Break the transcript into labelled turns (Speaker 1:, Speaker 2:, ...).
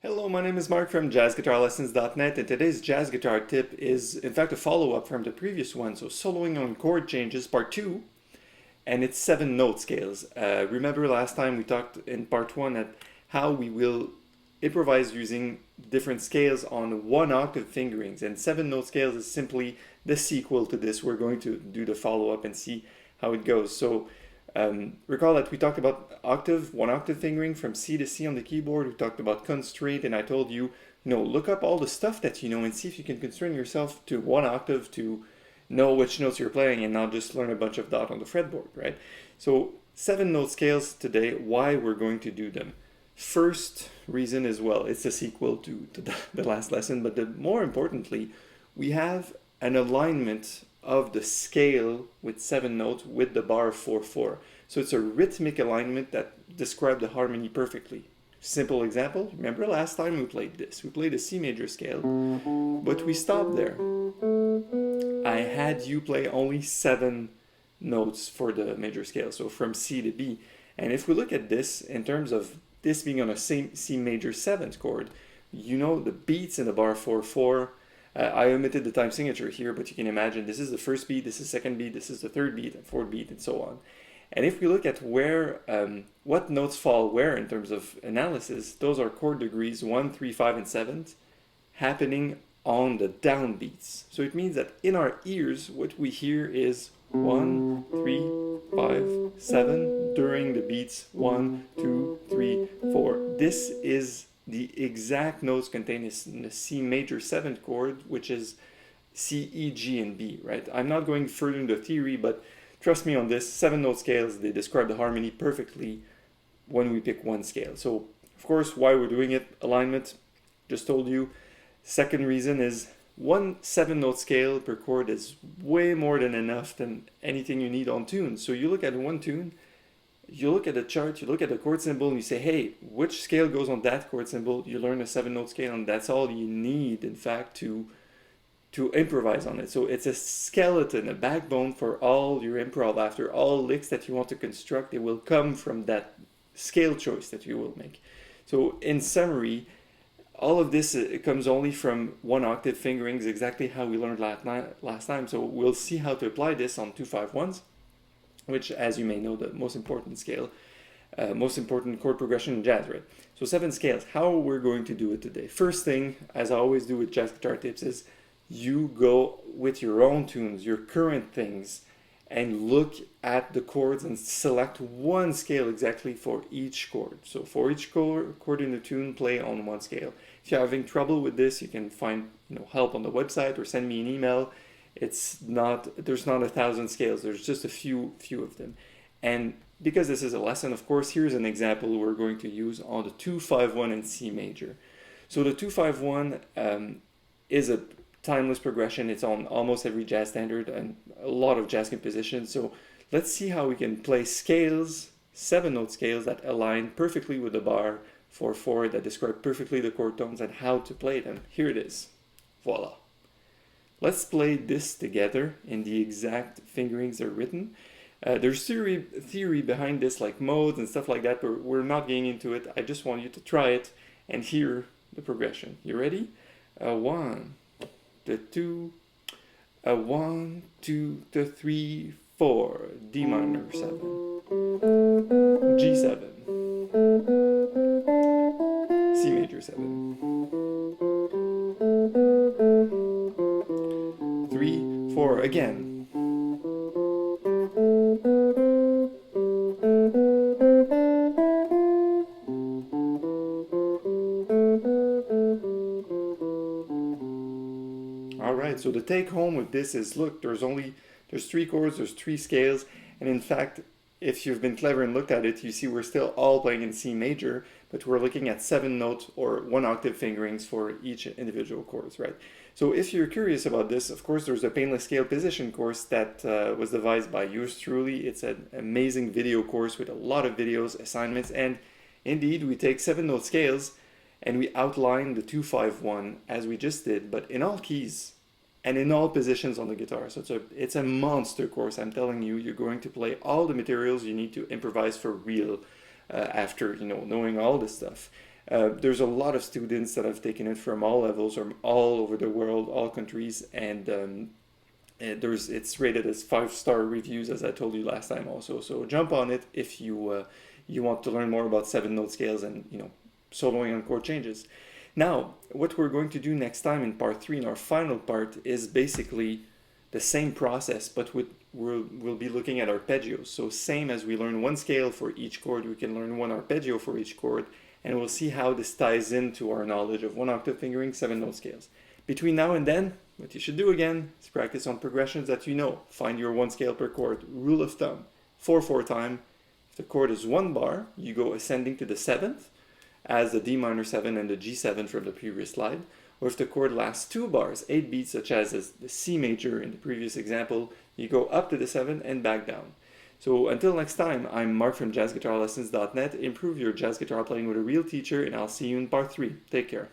Speaker 1: Hello, my name is Marc from jazzguitarlessons.net, and today's jazz guitar tip is in fact a follow-up from the previous one, so soloing on chord changes part 2, and it's 7 note scales. Remember last time we talked in part 1 at how we will improvise using different scales on 1 octave fingerings, and 7 note scales is simply the sequel to this. We're going to do the follow-up and see how it goes. So recall that we talked about octave, 1 octave fingering from C to C on the keyboard. We talked about constraint, and I told you, look up all the stuff that you know and see if you can constrain yourself to 1 octave to know which notes you're playing and not just learn a bunch of dot on the fretboard, right? So 7 note scales today, why we're going to do them. First reason is, well, it's a sequel to the last lesson, but more importantly, we have an alignment of the scale with 7 notes with the bar 4/4. So it's a rhythmic alignment that describes the harmony perfectly. Simple example, remember last time we played this. We played a C major scale, but we stopped there. I had you play only 7 notes for the major scale, so from C to B. And if we look at this in terms of this being on a C major 7th chord, the beats in the bar 4/4. I omitted the time signature here, but you can imagine this is the first beat, this is the second beat, this is the third beat, and fourth beat, and so on. And if we look at where, what notes fall where in terms of analysis, those are chord degrees 1, 3, 5, and 7 happening on the downbeats. So it means that in our ears, what we hear is 1, 3, 5, 7 during the beats 1, 2, 3, 4. This is the exact notes contained in the C major 7th chord, which is C, E, G, and B, right? I'm not going further into theory, but trust me on this, 7 note scales, they describe the harmony perfectly when we pick one scale. So, of course, why we're doing it, alignment, just told you. Second reason is 1 7-note scale per chord is way more than enough than anything you need on tune. So you look at one tune, you look at the chart, you look at the chord symbol, and you say, hey, which scale goes on that chord symbol? You learn a 7-note scale, and that's all you need, in fact, to improvise on it. So it's a skeleton, a backbone for all your improv. After all licks that you want to construct, it will come from that scale choice that you will make. So in summary, all of this it comes only from 1 octave fingerings, exactly how we learned last time. So we'll see how to apply this on 2/5/1s. Which, as you may know, the most important scale, most important chord progression in jazz, right? So 7 scales, how we're going to do it today. First thing, as I always do with jazz guitar tips, is you go with your own tunes, your current things, and look at the chords and select one scale exactly for each chord. So for each chord in the tune, play on one scale. If you're having trouble with this, you can find help on the website or send me an email. There's not 1,000 scales, there's just a few of them. And because this is a lesson, of course, here's an example we're going to use on the 2/5/1 in C major. So the 2/5/1 is a timeless progression. It's on almost every jazz standard and a lot of jazz compositions. So let's see how we can play scales, 7-note scales that align perfectly with the bar 4/4 that describe perfectly the chord tones and how to play them. Here it is. Voila. Let's play this together in the exact fingerings they're written. There's theory behind this, like modes and stuff like that, but we're not getting into it. I just want you to try it and hear the progression. You ready? 1, the 2, 1, 2, the 3, 4, D minor 7, G7, C major 7, 3, 4, again. Alright, so the take home with this is, look, there's 3 chords, there's 3 scales, and in fact, if you've been clever and looked at it, you see we're still all playing in C major, but we're looking at 7 note or 1 octave fingerings for each individual chords, right? So if you're curious about this, of course, there's a painless scale position course that was devised by yours truly. It's an amazing video course with a lot of videos, assignments, and indeed, we take 7-note scales and we outline the 2/5/1 as we just did, but in all keys and in all positions on the guitar. So it's a monster course. I'm telling you, you're going to play all the materials you need to improvise for real after knowing all this stuff. There's a lot of students that have taken it from all levels, from all over the world, all countries, and it's rated as 5-star reviews, as I told you last time also. So jump on it if you want to learn more about 7-note scales and soloing on chord changes. Now, what we're going to do next time in part 3, in our final part, is basically the same process, but we'll be looking at arpeggios. So same as we learn one scale for each chord, we can learn one arpeggio for each chord, and we'll see how this ties into our knowledge of 1-octave fingering, 7-note scales. Between now and then, what you should do again is practice on progressions that you know. Find your 1 scale per chord. Rule of thumb, 4/4 time. If the chord is 1 bar, you go ascending to the 7th, as the D minor 7 and the G7 from the previous slide. Or if the chord lasts 2 bars, 8 beats, such as the C major in the previous example, you go up to the 7 and back down. So until next time, I'm Marc from jazzguitarlessons.net. Improve your jazz guitar playing with a real teacher, and I'll see you in part 3. Take care.